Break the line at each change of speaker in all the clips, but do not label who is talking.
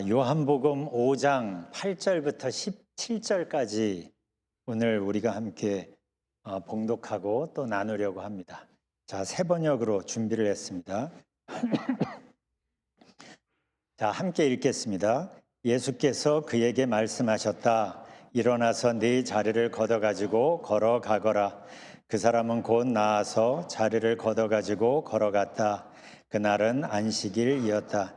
요한복음 5장 8절부터 17절까지 오늘 우리가 함께 봉독하고 또 나누려고 합니다. 자, 새 번역으로 준비를 했습니다. 자, 함께 읽겠습니다. 예수께서 그에게 말씀하셨다. 일어나서 네 자리를 걷어가지고 걸어가거라. 그 사람은 곧 나아서 자리를 걷어가지고 걸어갔다. 그날은 안식일이었다.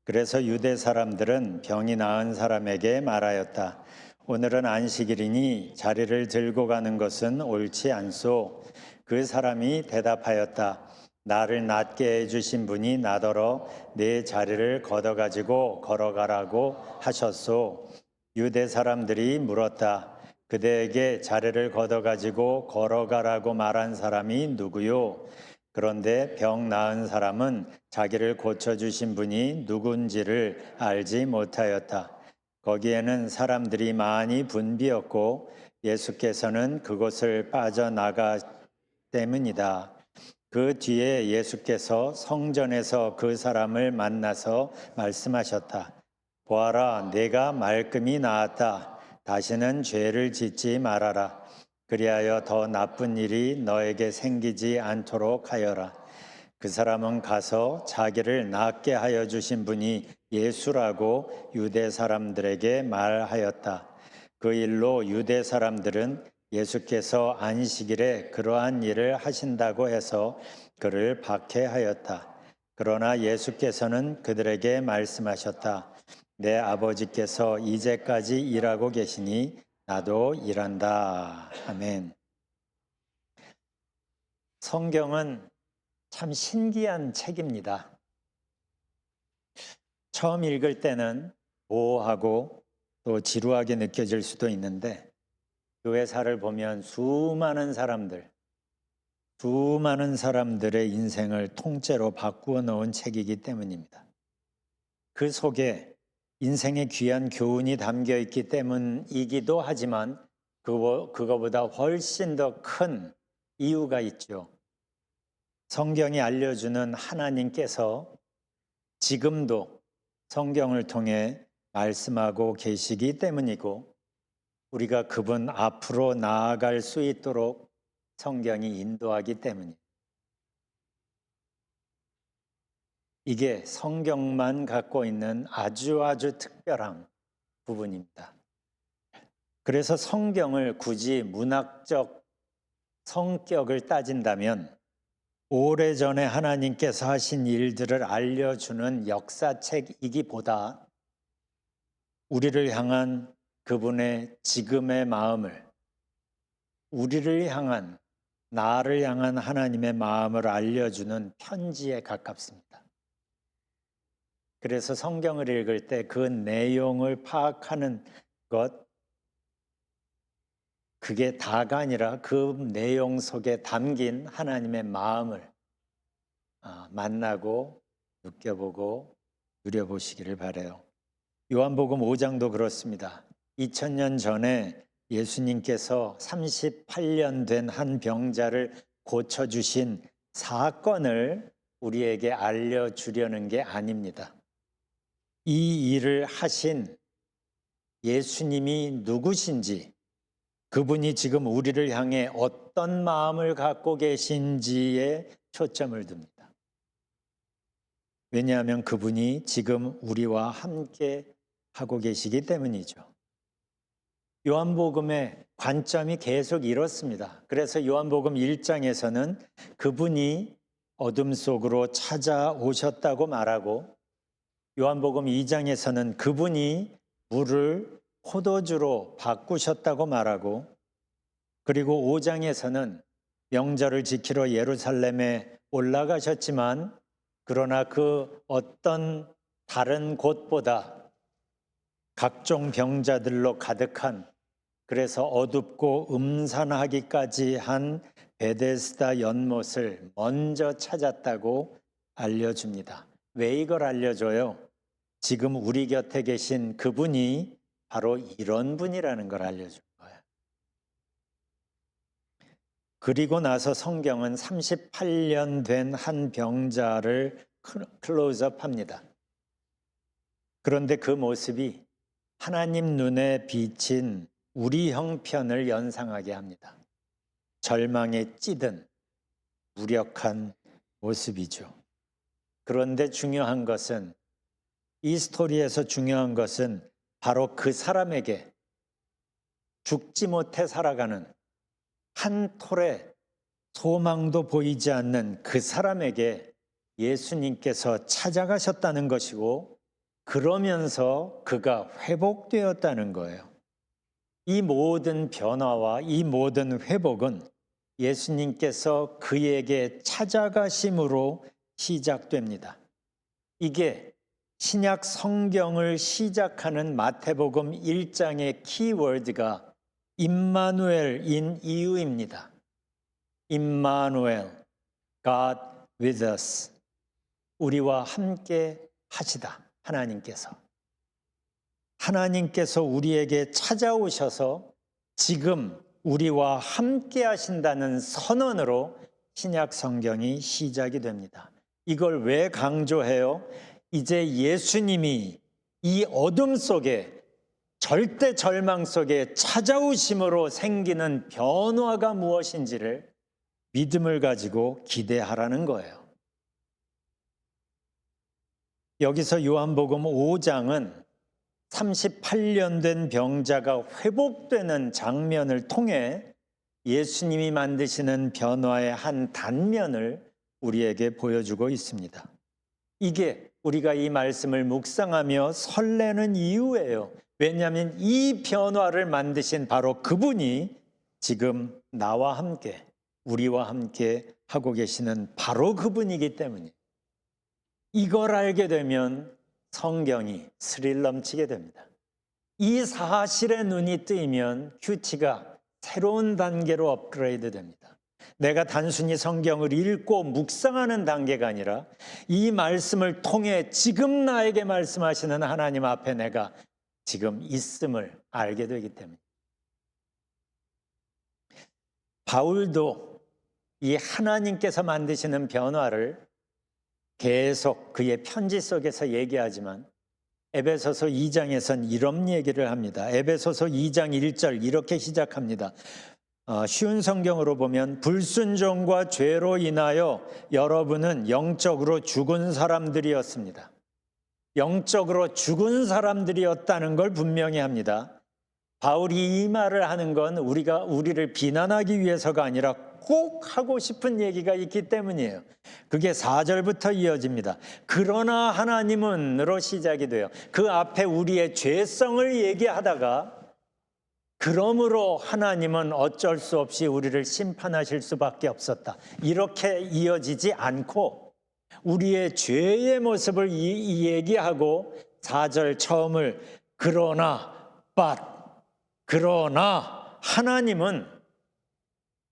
그래서 유대 사람들은 병이 나은 사람에게 말하였다. 오늘은 안식일이니 자리를 들고 가는 것은 옳지 않소. 그 사람이 대답하였다. 나를 낫게 해주신 분이 나더러 내 자리를 걷어가지고 걸어가라고 하셨소. 유대 사람들이 물었다. 그대에게 자리를 걷어가지고 걸어가라고 말한 사람이 누구요? 그런데 병 나은 사람은 자기를 고쳐주신 분이 누군지를 알지 못하였다. 거기에는 사람들이 많이 분비었고 예수께서는 그곳을 빠져나가 때문이다. 그 뒤에 예수께서 성전에서 그 사람을 만나서 말씀하셨다. 보아라, 내가 말끔히 나았다. 다시는 죄를 짓지 말아라. 그리하여 더 나쁜 일이 너에게 생기지 않도록 하여라. 그 사람은 가서 자기를 낫게 하여 주신 분이 예수라고 유대 사람들에게 말하였다. 그 일로 유대 사람들은 예수께서 안식일에 그러한 일을 하신다고 해서 그를 박해하였다. 그러나 예수께서는 그들에게 말씀하셨다. 내 아버지께서 이제까지 일하고 계시니 나도 일한다. 아멘. 성경은 참 신기한 책입니다. 처음 읽을 때는 모호하고 또 지루하게 느껴질 수도 있는데 교회사를 보면 수많은 사람들의 인생을 통째로 바꾸어 놓은 책이기 때문입니다. 그 속에 인생의 귀한 교훈이 담겨 있기 때문이기도 하지만 그거보다 훨씬 더 큰 이유가 있죠. 성경이 알려주는 하나님께서 지금도 성경을 통해 말씀하고 계시기 때문이고 우리가 그분 앞으로 나아갈 수 있도록 성경이 인도하기 때문입니다. 이게 성경만 갖고 있는 아주 특별한 부분입니다. 그래서 성경을 굳이 문학적 성격을 따진다면 오래전에 하나님께서 하신 일들을 알려주는 역사책이기보다 우리를 향한 그분의 지금의 마음을, 나를 향한 하나님의 마음을 알려주는 편지에 가깝습니다. 그래서 성경을 읽을 때 그 내용을 파악하는 것, 그게 다가 아니라 그 내용 속에 담긴 하나님의 마음을 만나고 느껴보고 누려보시기를 바라요. 요한복음 5장도 그렇습니다. 2000년 전에 예수님께서 38년 된 한 병자를 고쳐주신 사건을 우리에게 알려주려는 게 아닙니다. 이 일을 하신 예수님이 누구신지, 그분이 지금 우리를 향해 어떤 마음을 갖고 계신지에 초점을 둡니다. 왜냐하면 그분이 지금 우리와 함께 하고 계시기 때문이죠. 요한복음의 관점이 계속 이렇습니다. 그래서 요한복음 1장에서는 그분이 어둠 속으로 찾아오셨다고 말하고 요한복음 2장에서는 그분이 물을 포도주로 바꾸셨다고 말하고 그리고 5장에서는 명절을 지키러 예루살렘에 올라가셨지만 그러나 그 어떤 다른 곳보다 각종 병자들로 가득한 그래서 어둡고 음산하기까지 한 베데스다 연못을 먼저 찾았다고 알려줍니다. 왜 이걸 알려줘요? 지금 우리 곁에 계신 그분이 바로 이런 분이라는 걸 알려준 거예요. 그리고 나서 성경은 38년 된 한 병자를 클로즈업합니다. 그런데 그 모습이 하나님 눈에 비친 우리 형편을 연상하게 합니다. 절망에 찌든 무력한 모습이죠. 그런데 중요한 것은, 이 스토리에서 중요한 것은 바로 그 사람에게, 죽지 못해 살아가는 한 톨의 소망도 보이지 않는 그 사람에게 예수님께서 찾아가셨다는 것이고, 그러면서 그가 회복되었다는 거예요. 이 모든 변화와 이 모든 회복은 예수님께서 그에게 찾아가심으로 시작됩니다. 이게 신약 성경을 시작하는 마태복음 1장의 키워드가 임마누엘인 이유입니다. 임마누엘, God with us. 우리와 함께 하시다, 하나님께서. 하나님께서 우리에게 찾아오셔서 지금 우리와 함께 하신다는 선언으로 신약 성경이 시작이 됩니다. 이걸 왜 강조해요? 이제 예수님이 이 어둠 속에, 절대 절망 속에 찾아오심으로 생기는 변화가 무엇인지를 믿음을 가지고 기대하라는 거예요. 여기서 요한복음 5장은 38년 된 병자가 회복되는 장면을 통해 예수님이 만드시는 변화의 한 단면을 우리에게 보여주고 있습니다. 이게 우리가 이 말씀을 묵상하며 설레는 이유예요. 왜냐하면 이 변화를 만드신 바로 그분이 지금 나와 함께, 우리와 함께 하고 계시는 바로 그분이기 때문이에요. 이걸 알게 되면 성경이 스릴 넘치게 됩니다. 이 사실에 눈이 뜨이면 큐티가 새로운 단계로 업그레이드 됩니다. 내가 단순히 성경을 읽고 묵상하는 단계가 아니라 이 말씀을 통해 지금 나에게 말씀하시는 하나님 앞에 내가 지금 있음을 알게 되기 때문에. 바울도 이 하나님께서 만드시는 변화를 계속 그의 편지 속에서 얘기하지만 에베소서 2장에선 이런 얘기를 합니다. 에베소서 2장 1절 이렇게 시작합니다. 쉬운 성경으로 보면 불순종과 죄로 인하여 여러분은 영적으로 죽은 사람들이었습니다. 영적으로 죽은 사람들이었다는 걸 분명히 합니다. 바울이 이 말을 하는 건 우리를 비난하기 위해서가 아니라 꼭 하고 싶은 얘기가 있기 때문이에요. 그게 4절부터 이어집니다. 그러나 하나님은으로 시작이 돼요. 그 앞에 우리의 죄성을 얘기하다가 그러므로 하나님은 어쩔 수 없이 우리를 심판하실 수밖에 없었다, 이렇게 이어지지 않고 우리의 죄의 모습을 얘기하고 4절 처음을 그러나 하나님은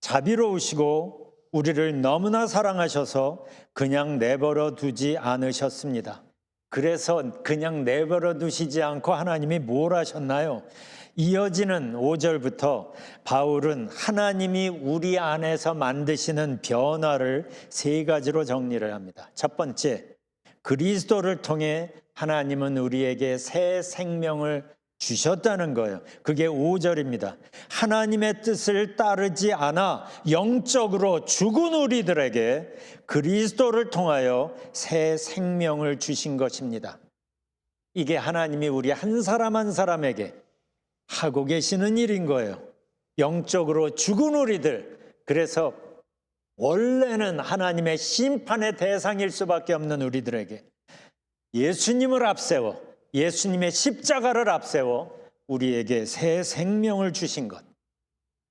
자비로우시고 우리를 너무나 사랑하셔서 그냥 내버려 두지 않으셨습니다. 그래서 그냥 내버려 두시지 않고 하나님이 뭘 하셨나요? 이어지는 5절부터 바울은 하나님이 우리 안에서 만드시는 변화를 3가지로 정리를 합니다. 첫 번째, 그리스도를 통해 하나님은 우리에게 새 생명을 주셨다는 거예요. 그게 5절입니다. 하나님의 뜻을 따르지 않아 영적으로 죽은 우리들에게 그리스도를 통하여 새 생명을 주신 것입니다. 이게 하나님이 우리 한 사람 한 사람에게 하고 계시는 일인 거예요. 영적으로 죽은 우리들, 그래서 원래는 하나님의 심판의 대상일 수밖에 없는 우리들에게 예수님을 앞세워, 예수님의 십자가를 앞세워 우리에게 새 생명을 주신 것.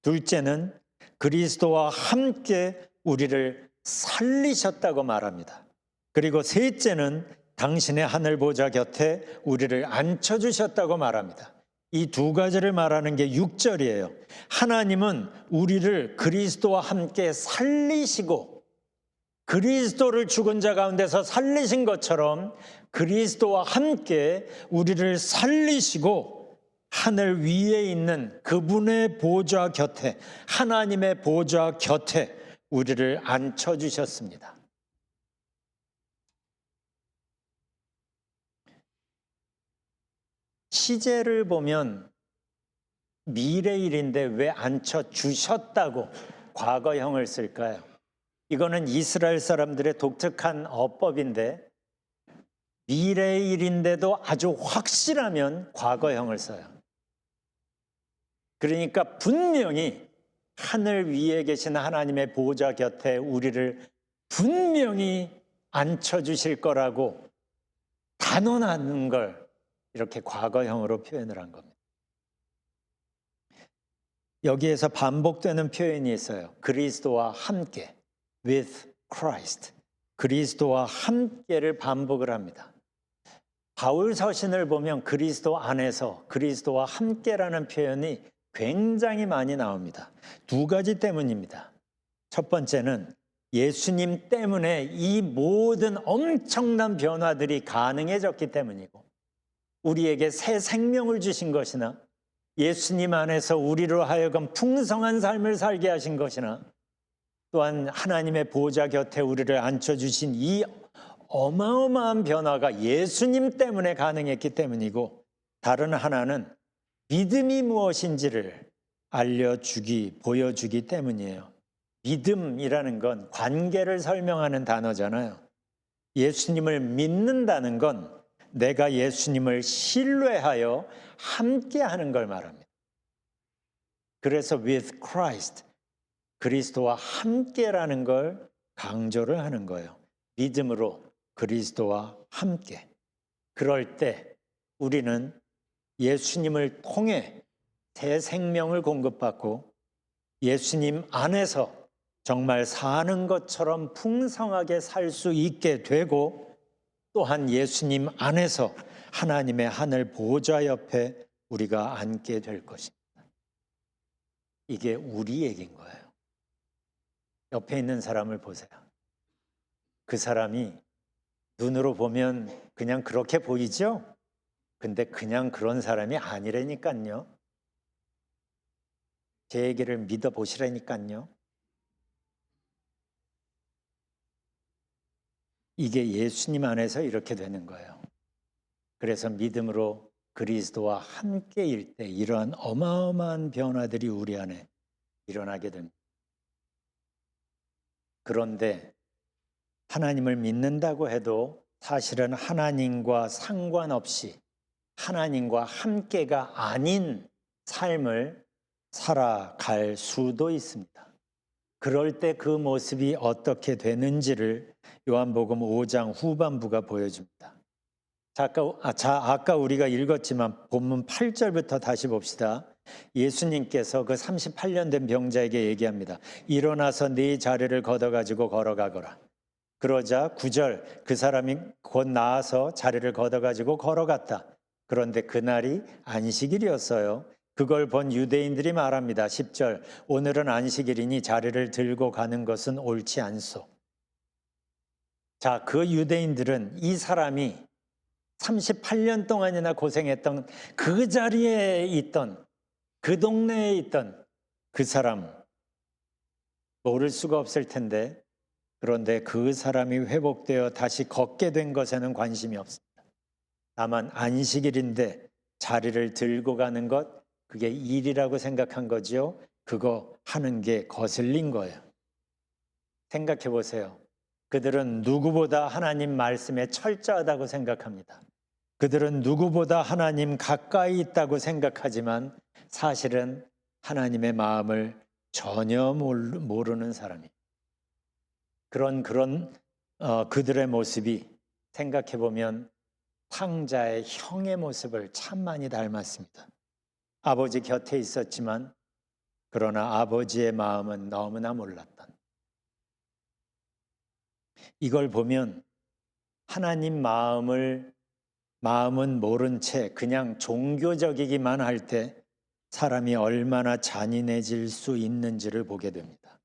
둘째는 그리스도와 함께 우리를 살리셨다고 말합니다. 그리고 셋째는 당신의 하늘 보좌 곁에 우리를 앉혀주셨다고 말합니다. 이 2가지를 말하는 게 6절이에요. 하나님은 우리를 그리스도와 함께 살리시고, 그리스도를 죽은 자 가운데서 살리신 것처럼 그리스도와 함께 우리를 살리시고 하늘 위에 있는 그분의 보좌 곁에, 하나님의 보좌 곁에 우리를 앉혀주셨습니다. 시제를 보면 미래일인데 왜 앉혀 주셨다고 과거형을 쓸까요? 이거는 이스라엘 사람들의 독특한 어법인데 미래일인데도 아주 확실하면 과거형을 써요. 그러니까 분명히 하늘 위에 계신 하나님의 보좌 곁에 우리를 분명히 앉혀주실 거라고 단언하는 걸 이렇게 과거형으로 표현을 한 겁니다. 여기에서 반복되는 표현이 있어요. 그리스도와 함께, with Christ. 그리스도와 함께를 반복을 합니다. 바울 서신을 보면 그리스도 안에서 그리스도와 함께라는 표현이 굉장히 많이 나옵니다. 두 가지 때문입니다. 첫 번째는 예수님 때문에 이 모든 엄청난 변화들이 가능해졌기 때문이고 우리에게 새 생명을 주신 것이나 예수님 안에서 우리로 하여금 풍성한 삶을 살게 하신 것이나 또한 하나님의 보좌 곁에 우리를 앉혀주신 이 어마어마한 변화가 예수님 때문에 가능했기 때문이고 다른 하나는 믿음이 무엇인지를 알려주기, 보여주기 때문이에요. 믿음이라는 건 관계를 설명하는 단어잖아요. 예수님을 믿는다는 건 내가 예수님을 신뢰하여 함께하는 걸 말합니다. 그래서 with Christ, 그리스도와 함께라는 걸 강조를 하는 거예요. 믿음으로 그리스도와 함께. 그럴 때 우리는 예수님을 통해 새 생명을 공급받고 예수님 안에서 정말 사는 것처럼 풍성하게 살 수 있게 되고 또한 예수님 안에서 하나님의 하늘 보좌 옆에 우리가 앉게 될 것입니다. 이게 우리 얘기인 거예요. 옆에 있는 사람을 보세요. 그 사람이 눈으로 보면 그냥 그렇게 보이죠? 근데 그냥 그런 사람이 아니라니까요. 제 얘기를 믿어보시라니까요. 이게 예수님 안에서 이렇게 되는 거예요. 그래서 믿음으로 그리스도와 함께일 때 이러한 어마어마한 변화들이 우리 안에 일어나게 됩니다. 그런데 하나님을 믿는다고 해도 사실은 하나님과 상관없이 하나님과 함께가 아닌 삶을 살아갈 수도 있습니다. 그럴 때 그 모습이 어떻게 되는지를 요한복음 5장 후반부가 보여줍니다. 아까 우리가 읽었지만 본문 8절부터 다시 봅시다. 예수님께서 그 38년 된 병자에게 얘기합니다. 일어나서 네 자리를 걷어가지고 걸어가거라. 그러자 9절 그 사람이 곧 나아서 자리를 걷어가지고 걸어갔다. 그런데 그날이 안식일이었어요. 그걸 본 유대인들이 말합니다. 10절 오늘은 안식일이니 자리를 들고 가는 것은 옳지 않소. 자, 그 유대인들은 이 사람이 38년 동안이나 고생했던 그 자리에 있던 그 동네에 있던 그 사람 모를 수가 없을 텐데 그런데 그 사람이 회복되어 다시 걷게 된 것에는 관심이 없습니다. 다만 안식일인데 자리를 들고 가는 것 그게 일이라고 생각한 거죠. 그거 하는 게 거슬린 거예요. 생각해 보세요. 그들은 누구보다 하나님 말씀에 철저하다고 생각합니다. 그들은 누구보다 하나님 가까이 있다고 생각하지만 사실은 하나님의 마음을 전혀 모르는 사람이. 그들의 모습이 생각해 보면 탕자의 형의 모습을 참 많이 닮았습니다. 아버지 곁에 있었지만 그러나 아버지의 마음은 너무나 몰랐던. 이걸 보면 하나님 마음은 모른 채 그냥 종교적이기만 할 때 사람이 얼마나 잔인해질 수 있는지를 보게 됩니다.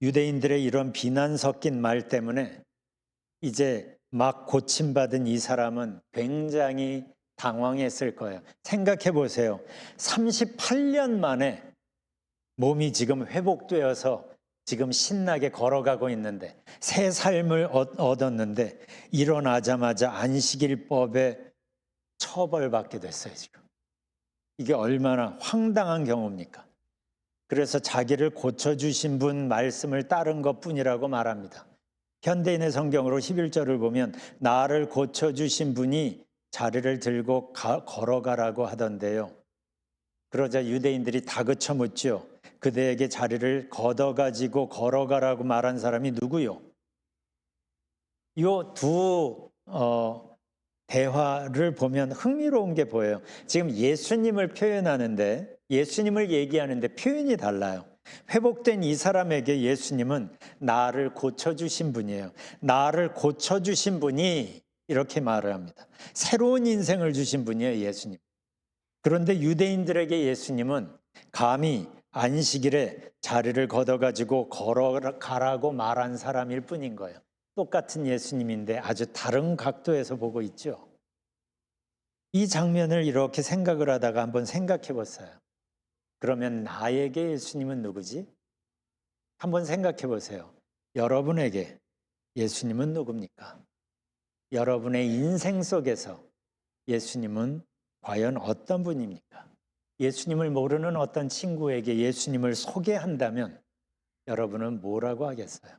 유대인들의 이런 비난 섞인 말 때문에 이제 막 고침받은 이 사람은 굉장히 당황했을 거예요. 생각해 보세요. 38년 만에 몸이 지금 회복되어서 지금 신나게 걸어가고 있는데 새 삶을 얻었는데 일어나자마자 안식일법에 처벌받게 됐어요, 지금. 이게 얼마나 황당한 경우입니까? 그래서 자기를 고쳐주신 분 말씀을 따른 것뿐이라고 말합니다. 현대인의 성경으로 11절을 보면 나를 고쳐주신 분이 자리를 들고 걸어가라고 하던데요. 그러자 유대인들이 다그쳐 묻죠. 그대에게 자리를 걷어가지고 걸어가라고 말한 사람이 누구요? 이 두 대화를 보면 흥미로운 게 보여요. 지금 예수님을 표현하는데, 예수님을 얘기하는데 표현이 달라요. 회복된 이 사람에게 예수님은 나를 고쳐주신 분이에요. 나를 고쳐주신 분이 이렇게 말을 합니다. 새로운 인생을 주신 분이에요, 예수님. 그런데 유대인들에게 예수님은 감히 안식일에 자리를 걷어가지고 걸어가라고 말한 사람일 뿐인 거예요. 똑같은 예수님인데 아주 다른 각도에서 보고 있죠. 이 장면을 이렇게 생각을 하다가 한번 생각해 보세요. 그러면 나에게 예수님은 누구지? 한번 생각해 보세요. 여러분에게 예수님은 누굽니까? 여러분의 인생 속에서 예수님은 과연 어떤 분입니까? 예수님을 모르는 어떤 친구에게 예수님을 소개한다면 여러분은 뭐라고 하겠어요?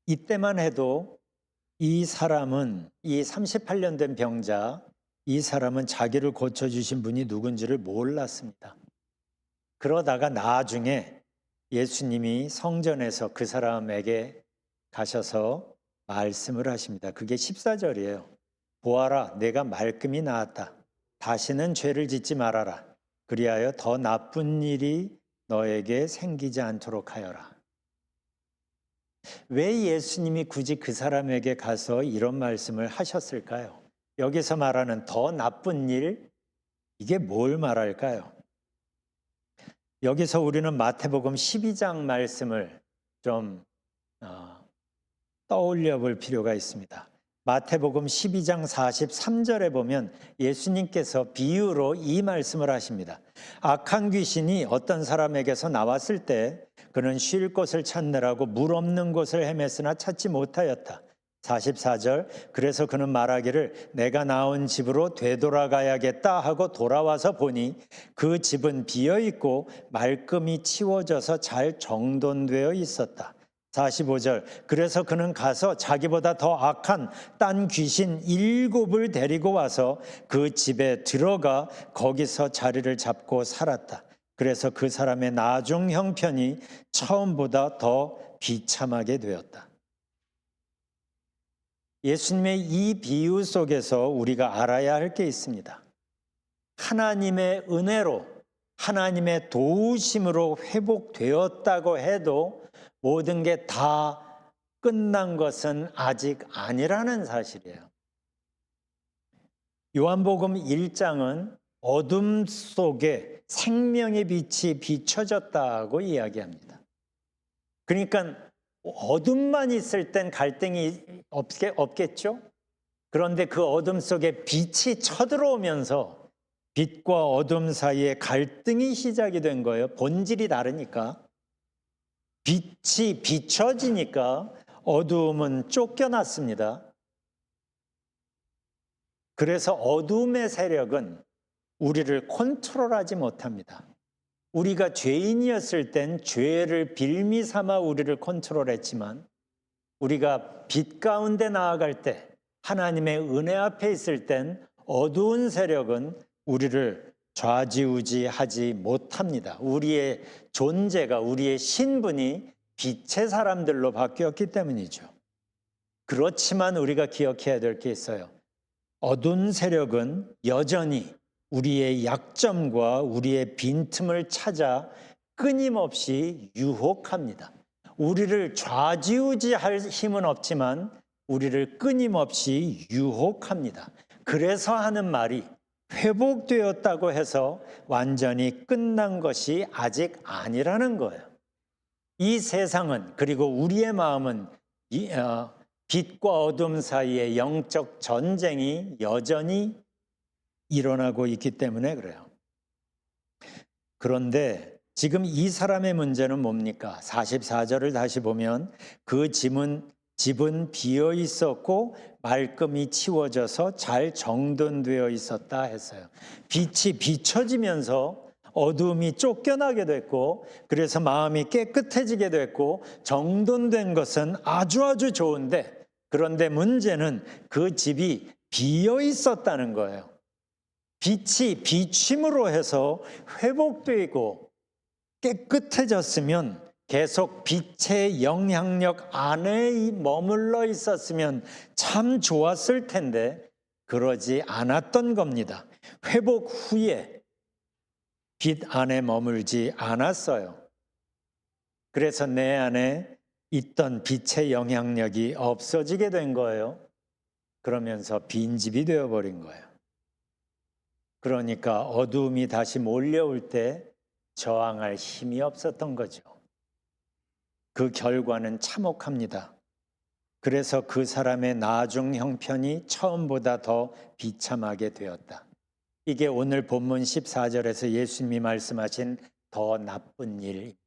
이때만 해도 이 사람은, 이 38년 된 병자, 이 사람은 자기를 고쳐주신 분이 누군지를 몰랐습니다. 그러다가 나중에 예수님이 성전에서 그 사람에게 가셔서 말씀을 하십니다. 그게 14절이에요. 보아라, 내가 말끔히 나았다. 다시는 죄를 짓지 말아라. 그리하여 더 나쁜 일이 너에게 생기지 않도록 하여라. 왜 예수님이 굳이 그 사람에게 가서 이런 말씀을 하셨을까요? 여기서 말하는 더 나쁜 일, 이게 뭘 말할까요? 여기서 우리는 마태복음 12장 말씀을 좀 떠올려 볼 필요가 있습니다. 마태복음 12장 43절에 보면 예수님께서 비유로 이 말씀을 하십니다. 악한 귀신이 어떤 사람에게서 나왔을 때 그는 쉴 곳을 찾느라고 물 없는 곳을 헤맸으나 찾지 못하였다. 44절, 그래서 그는 말하기를 내가 나온 집으로 되돌아가야겠다 하고 돌아와서 보니 그 집은 비어있고 말끔히 치워져서 잘 정돈되어 있었다. 45절, 그래서 그는 가서 자기보다 더 악한 딴 귀신 7을 데리고 와서 그 집에 들어가 거기서 자리를 잡고 살았다. 그래서 그 사람의 나중 형편이 처음보다 더 비참하게 되었다. 예수님의 이 비유 속에서 우리가 알아야 할 게 있습니다. 하나님의 은혜로, 하나님의 도우심으로 회복되었다고 해도 모든 게 다 끝난 것은 아직 아니라는 사실이에요. 요한복음 1장은 어둠 속에 생명의 빛이 비춰졌다고 이야기합니다. 그러니까 어둠만 있을 땐 갈등이 없겠죠? 그런데 그 어둠 속에 빛이 쳐들어오면서 빛과 어둠 사이에 갈등이 시작이 된 거예요. 본질이 다르니까. 빛이 비춰지니까 어두움은 쫓겨났습니다. 그래서 어둠의 세력은 우리를 컨트롤하지 못합니다. 우리가 죄인이었을 땐 죄를 빌미 삼아 우리를 컨트롤했지만 우리가 빛 가운데 나아갈 때 하나님의 은혜 앞에 있을 땐 어두운 세력은 우리를 좌지우지하지 못합니다. 우리의 존재가, 우리의 신분이 빛의 사람들로 바뀌었기 때문이죠. 그렇지만 우리가 기억해야 될 게 있어요. 어두운 세력은 여전히 우리의 약점과 우리의 빈틈을 찾아 끊임없이 유혹합니다. 우리를 좌지우지할 힘은 없지만 우리를 끊임없이 유혹합니다. 그래서 하는 말이 회복되었다고 해서 완전히 끝난 것이 아직 아니라는 거예요. 이 세상은, 그리고 우리의 마음은 빛과 어둠 사이의 영적 전쟁이 여전히 일어나고 있기 때문에 그래요. 그런데 지금 이 사람의 문제는 뭡니까? 44절을 다시 보면 그 집은 집은 비어 있었고 말끔히 치워져서 잘 정돈되어 있었다 했어요. 빛이 비춰지면서 어두움이 쫓겨나게 됐고, 그래서 마음이 깨끗해지게 됐고, 정돈된 것은 아주 좋은데, 그런데 문제는 그 집이 비어 있었다는 거예요. 빛이 비침으로 해서 회복되고 깨끗해졌으면, 계속 빛의 영향력 안에 머물러 있었으면 참 좋았을 텐데 그러지 않았던 겁니다. 회복 후에 빛 안에 머물지 않았어요. 그래서 내 안에 있던 빛의 영향력이 없어지게 된 거예요. 그러면서 빈집이 되어버린 거예요. 그러니까 어두움이 다시 몰려올 때 저항할 힘이 없었던 거죠. 그 결과는 참혹합니다. 그래서 그 사람의 나중 형편이 처음보다 더 비참하게 되었다. 이게 오늘 본문 14절에서 예수님이 말씀하신 더 나쁜 일입니다.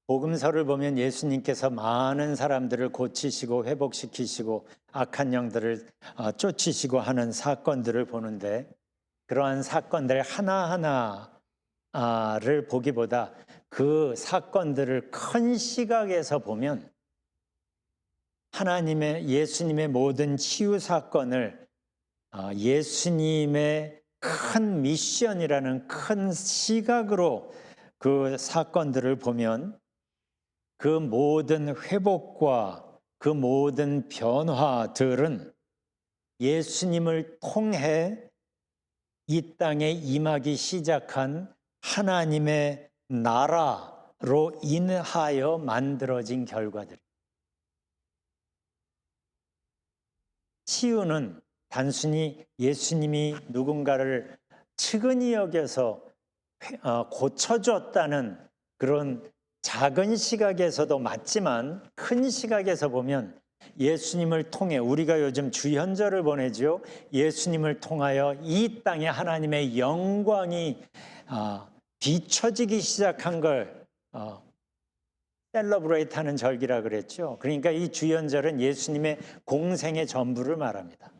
복음서를 보면 예수님께서 많은 사람들을 고치시고 회복시키시고 악한 영들을 쫓으시고 하는 사건들을 보는데, 그러한 사건들 하나하나를 보기보다 그 사건들을 큰 시각에서 보면 예수님의 모든 치유 사건을 예수님의 큰 미션이라는 큰 시각으로 그 사건들을 보면 그 모든 회복과 그 모든 변화들은 예수님을 통해 이 땅에 임하기 시작한 하나님의 나라로 인하여 만들어진 결과들. 치유는 단순히 예수님이 누군가를 측은히 여겨서 고쳐줬다는 그런 작은 시각에서도 맞지만, 큰 시각에서 보면 예수님을 통해, 우리가 요즘 주현절을 보내죠. 예수님을 통하여 이 땅에 하나님의 영광이 비춰지기 시작한 걸 셀러브레이트 하는 절기라 그랬죠. 그러니까 이 주현절은 예수님의 공생의 전부를 말합니다.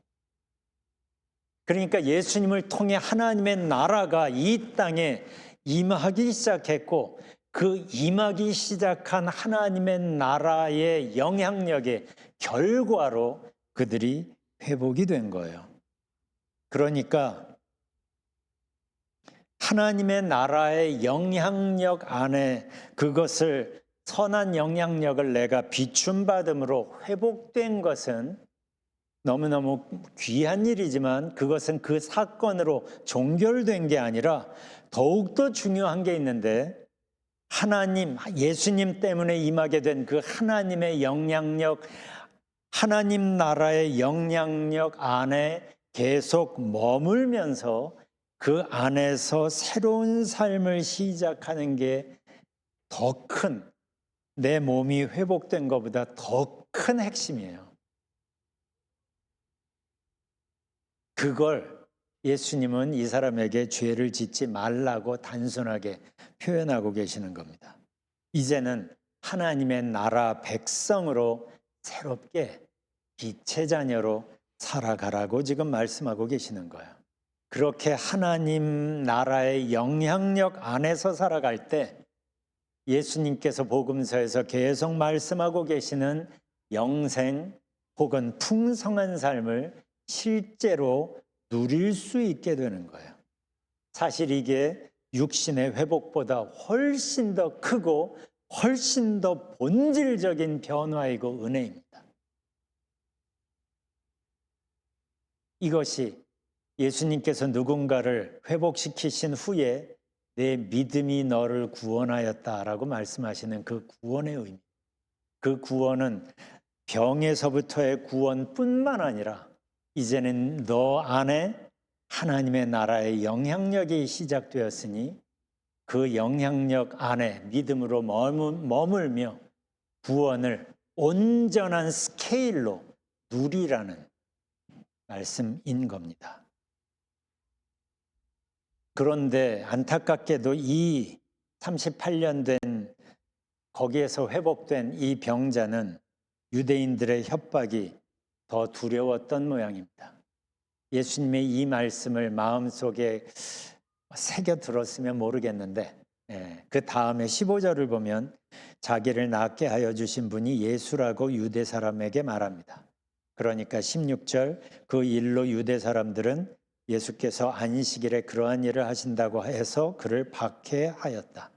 그러니까 예수님을 통해 하나님의 나라가 이 땅에 임하기 시작했고, 그 임하기 시작한 하나님의 나라의 영향력의 결과로 그들이 회복이 된 거예요. 그러니까 하나님의 나라의 영향력 안에 그것을, 선한 영향력을 내가 비춤받음으로 회복된 것은 너무너무 귀한 일이지만, 그것은 그 사건으로 종결된 게 아니라 더욱더 중요한 게 있는데, 예수님 때문에 임하게 된 그 하나님의 영향력, 하나님 나라의 영향력 안에 계속 머물면서 그 안에서 새로운 삶을 시작하는 게 더 큰, 내 몸이 회복된 것보다 더 큰 핵심이에요. 그걸 예수님은 이 사람에게 죄를 짓지 말라고 단순하게 표현하고 계시는 겁니다. 이제는 하나님의 나라 백성으로 새롭게 빛의 자녀로 살아가라고 지금 말씀하고 계시는 거예요. 그렇게 하나님 나라의 영향력 안에서 살아갈 때 예수님께서 복음서에서 계속 말씀하고 계시는 영생 혹은 풍성한 삶을 실제로 누릴 수 있게 되는 거예요. 사실 이게 육신의 회복보다 훨씬 더 크고 훨씬 더 본질적인 변화이고 은혜입니다. 이것이 예수님께서 누군가를 회복시키신 후에 내 믿음이 너를 구원하였다라고 말씀하시는 그 구원의 의미. 그 구원은 병에서부터의 구원뿐만 아니라 이제는 너 안에 하나님의 나라의 영향력이 시작되었으니 그 영향력 안에 믿음으로 머물며 구원을 온전한 스케일로 누리라는 말씀인 겁니다. 그런데 안타깝게도 이 38년 된 거기에서 회복된 이 병자는 유대인들의 협박이 더 두려웠던 모양입니다. 예수님의 이 말씀을 마음속에 새겨 들었으면 모르겠는데 그 다음에 15절을 보면 자기를 낫게 하여 주신 분이 예수라고 유대 사람에게 말합니다. 그러니까 16절 그 일로 유대 사람들은 예수께서 안식일에 그러한 일을 하신다고 해서 그를 박해하였다.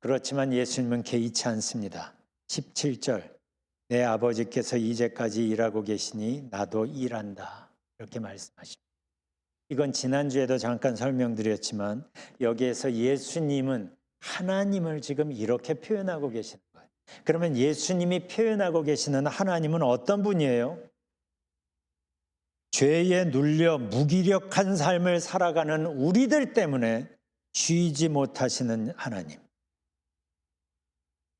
그렇지만 예수님은 개의치 않습니다. 17절 내 아버지께서 이제까지 일하고 계시니 나도 일한다. 이렇게 말씀하십니다. 이건 지난주에도 잠깐 설명드렸지만 여기에서 예수님은 하나님을 지금 이렇게 표현하고 계시는 거예요. 그러면 예수님이 표현하고 계시는 하나님은 어떤 분이에요? 죄에 눌려 무기력한 삶을 살아가는 우리들 때문에 쉬지 못하시는 하나님.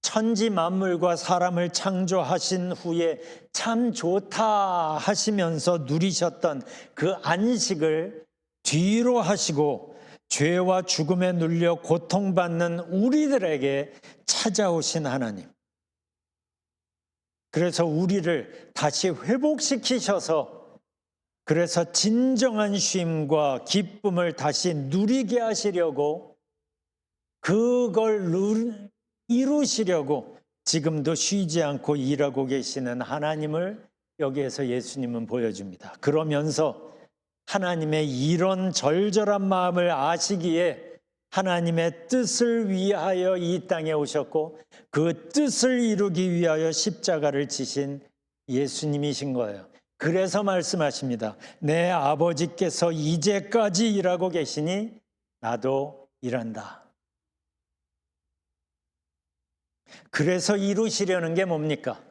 천지 만물과 사람을 창조하신 후에 참 좋다 하시면서 누리셨던 그 안식을 뒤로 하시고 죄와 죽음에 눌려 고통받는 우리들에게 찾아오신 하나님. 그래서 우리를 다시 회복시키셔서 그래서 진정한 쉼과 기쁨을 다시 누리게 하시려고 그걸 이루시려고 지금도 쉬지 않고 일하고 계시는 하나님을 여기에서 예수님은 보여줍니다. 그러면서 하나님의 이런 절절한 마음을 아시기에 하나님의 뜻을 위하여 이 땅에 오셨고 그 뜻을 이루기 위하여 십자가를 지신 예수님이신 거예요. 그래서 말씀하십니다. 내 아버지께서 이제까지 일하고 계시니 나도 일한다. 그래서 이루시려는 게 뭡니까?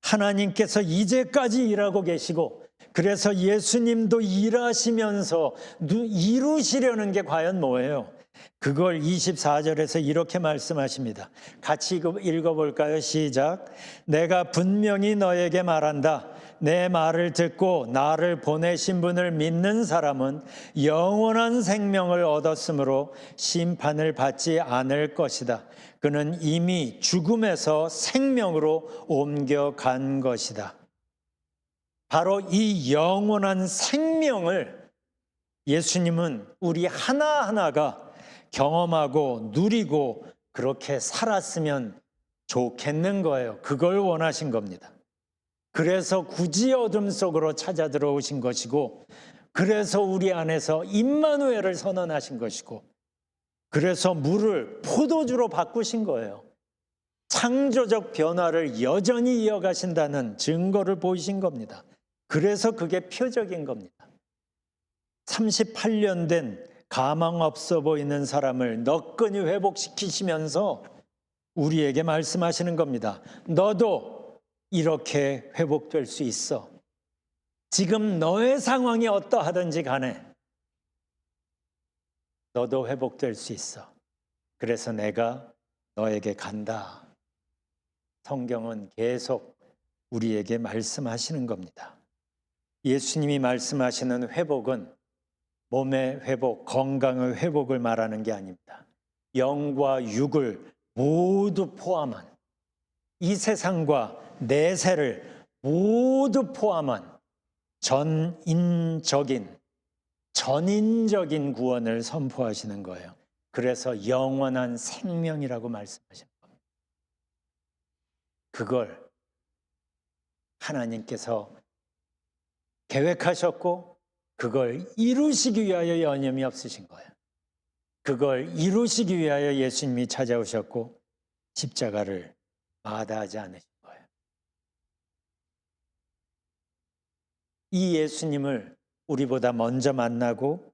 하나님께서 이제까지 일하고 계시고 그래서 예수님도 일하시면서 이루시려는 게 과연 뭐예요? 그걸 24절에서 이렇게 말씀하십니다. 같이 읽어볼까요? 시작. 내가 분명히 너에게 말한다. 내 말을 듣고 나를 보내신 분을 믿는 사람은 영원한 생명을 얻었으므로 심판을 받지 않을 것이다. 그는 이미 죽음에서 생명으로 옮겨간 것이다. 바로 이 영원한 생명을 예수님은 우리 하나하나가 경험하고 누리고 그렇게 살았으면 좋겠는 거예요. 그걸 원하신 겁니다. 그래서 굳이 어둠 속으로 찾아 들어오신 것이고 그래서 우리 안에서 임마누엘을 선언하신 것이고 그래서 물을 포도주로 바꾸신 거예요. 창조적 변화를 여전히 이어가신다는 증거를 보이신 겁니다. 그래서 그게 표적인 겁니다. 38년 된 가망 없어 보이는 사람을 너끈히 회복시키시면서 우리에게 말씀하시는 겁니다. 너도 이렇게 회복될 수 있어. 지금 너의 상황이 어떠하든지 간에 너도 회복될 수 있어. 그래서 내가 너에게 간다. 성경은 계속 우리에게 말씀하시는 겁니다. 예수님이 말씀하시는 회복은 몸의 회복, 건강의 회복을 말하는 게 아닙니다. 영과 육을 모두 포함한 이 세상과 내세를 모두 포함한 전인적인 구원을 선포하시는 거예요. 그래서 영원한 생명이라고 말씀하시는 겁니다. 그걸 하나님께서 계획하셨고 그걸 이루시기 위하여 여념이 없으신 거예요. 그걸 이루시기 위하여 예수님이 찾아오셨고 십자가를 마다하지 않으신 거예요. 이 예수님을 우리보다 먼저 만나고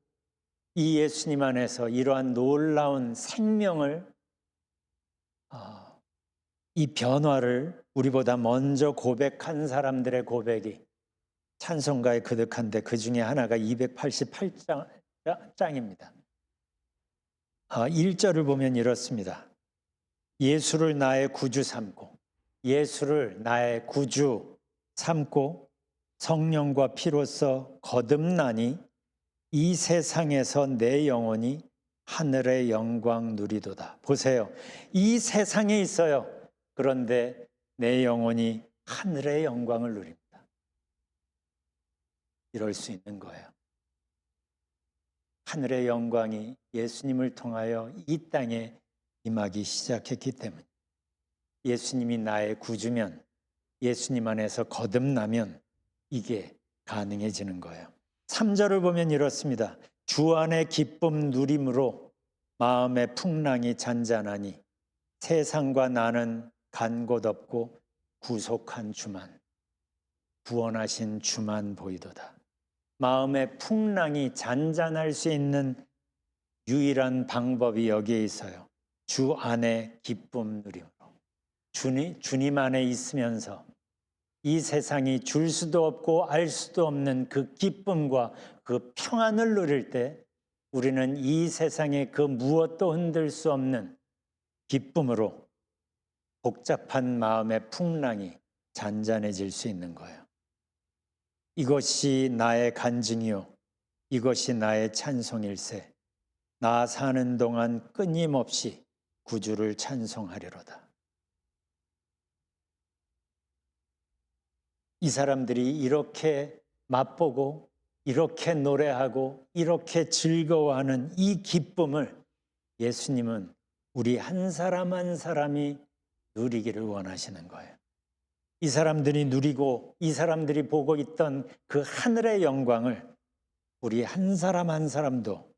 이 예수님 안에서 이러한 놀라운 생명을 이 변화를 우리보다 먼저 고백한 사람들의 고백이 찬송가에 그득한데 그 중에 하나가 288장입니다. 1절을 보면 이렇습니다. 예수를 나의 구주 삼고 예수를 나의 구주 삼고 성령과 피로써 거듭나니 이 세상에서 내 영혼이 하늘의 영광 누리도다. 보세요. 이 세상에 있어요. 그런데 내 영혼이 하늘의 영광을 누립니다. 이럴 수 있는 거예요. 하늘의 영광이 예수님을 통하여 이 땅에 임하기 시작했기 때문에, 예수님이 나의 구주면, 예수님 안에서 거듭나면 이게 가능해지는 거예요. 3절을 보면 이렇습니다. 주 안에 기쁨 누림으로 마음의 풍랑이 잔잔하니 세상과 나는 간 곳 없고 구속한 주만, 구원하신 주만 보이도다. 마음의 풍랑이 잔잔할 수 있는 유일한 방법이 여기에 있어요. 주 안에 기쁨 누림으로. 주님 안에 있으면서 이 세상이 줄 수도 없고 알 수도 없는 그 기쁨과 그 평안을 누릴 때 우리는 이 세상의 그 무엇도 흔들 수 없는 기쁨으로 복잡한 마음의 풍랑이 잔잔해질 수 있는 거예요. 이것이 나의 간증이요, 이것이 나의 찬송일세. 나 사는 동안 끊임없이 구주를 찬송하리로다. 이 사람들이 이렇게 맛보고 이렇게 노래하고 이렇게 즐거워하는 이 기쁨을 예수님은 우리 한 사람 한 사람이 누리기를 원하시는 거예요. 이 사람들이 누리고 이 사람들이 보고 있던 그 하늘의 영광을 우리 한 사람 한 사람도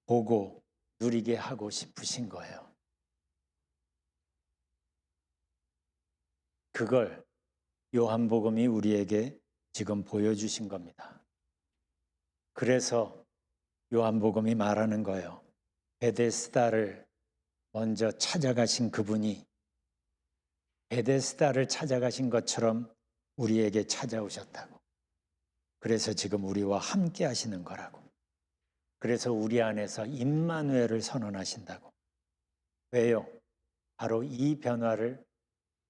보고 누리게 하고 싶으신 거예요. 그걸 요한복음이 우리에게 지금 보여주신 겁니다. 그래서 요한복음이 말하는 거예요. 베데스다를 먼저 찾아가신 그분이 베데스다를 찾아가신 것처럼 우리에게 찾아오셨다고. 그래서 지금 우리와 함께 하시는 거라고. 그래서 우리 안에서 임마누엘을 선언하신다고. 왜요? 바로 이 변화를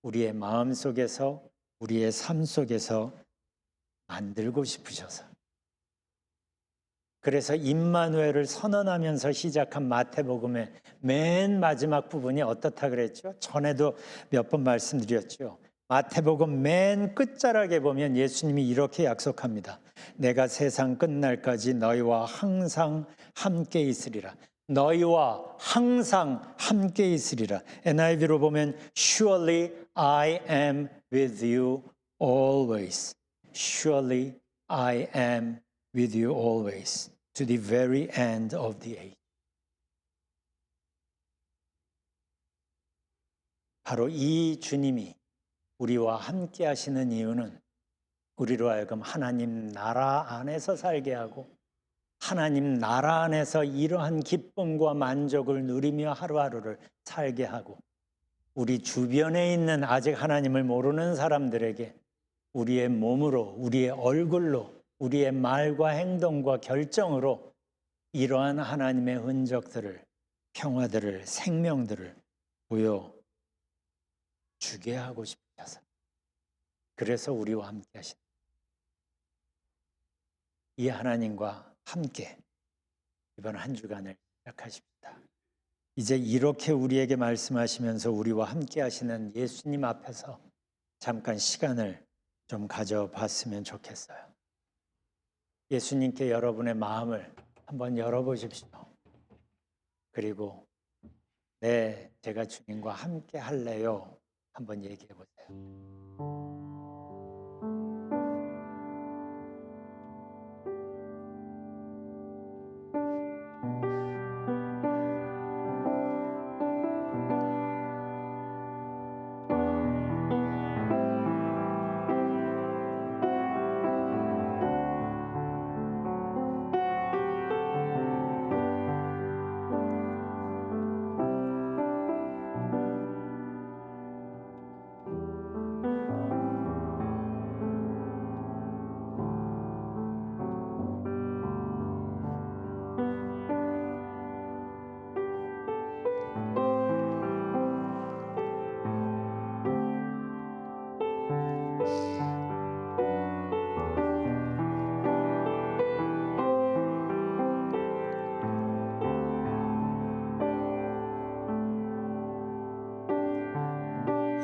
우리의 마음 속에서, 우리의 삶 속에서 만들고 싶으셔서. 그래서 임마누엘을 선언하면서 시작한 마태복음의 맨 마지막 부분이 어떻다 그랬죠? 전에도 몇 번 말씀드렸죠. 마태복음 맨 끝자락에 보면 예수님이 이렇게 약속합니다. 내가 세상 끝날까지 너희와 항상 함께 있으리라. 너희와 항상 함께 있으리라. NIV로 보면 Surely I am with you always. Surely I am with you always. To the very end of the age. 바로 이 주님이 우리와 함께 하시는 이유는 우리로 하여금 하나님 나라 안에서 살게 하고 하나님 나라 안에서 이러한 기쁨과 만족을 누리며 하루하루를 살게 하고 우리 주변에 있는 아직 하나님을 모르는 사람들에게 우리의 몸으로, 우리의 얼굴로, 우리의 말과 행동과 결정으로 이러한 하나님의 흔적들을, 평화들을, 생명들을 보여주게 하고 싶어서. 그래서 우리와 함께 하신 이 하나님과 함께 이번 한 주간을 시작하십니다. 이제 이렇게 우리에게 말씀하시면서 우리와 함께 하시는 예수님 앞에서 잠깐 시간을 좀 가져봤으면 좋겠어요. 예수님께 여러분의 마음을 한번 열어보십시오. 그리고 네, 제가 주님과 함께 할래요. 한번 얘기해 보세요.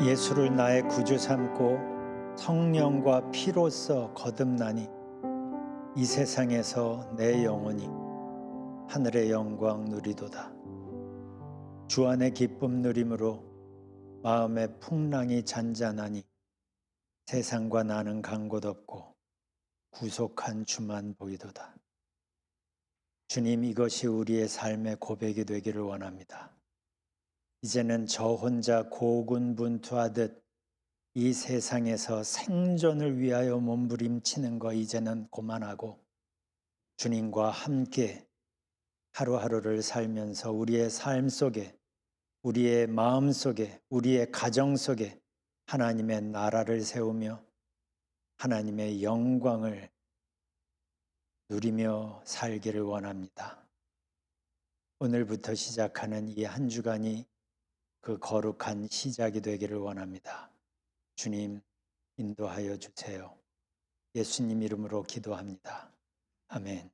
예수를 나의 구주 삼고 성령과 피로써 거듭나니 이 세상에서 내 영혼이 하늘의 영광 누리도다. 주 안의 기쁨 누림으로 마음의 풍랑이 잔잔하니 세상과 나는 간 곳 없고 구속한 주만 보이도다. 주님, 이것이 우리의 삶의 고백이 되기를 원합니다. 이제는 저 혼자 고군분투하듯 이 세상에서 생존을 위하여 몸부림치는 거 이제는 그만하고 주님과 함께 하루하루를 살면서 우리의 삶 속에, 우리의 마음 속에, 우리의 가정 속에 하나님의 나라를 세우며 하나님의 영광을 누리며 살기를 원합니다. 오늘부터 시작하는 이 한 주간이 그 거룩한 시작이 되기를 원합니다. 주님, 인도하여 주세요. 예수님 이름으로 기도합니다. 아멘.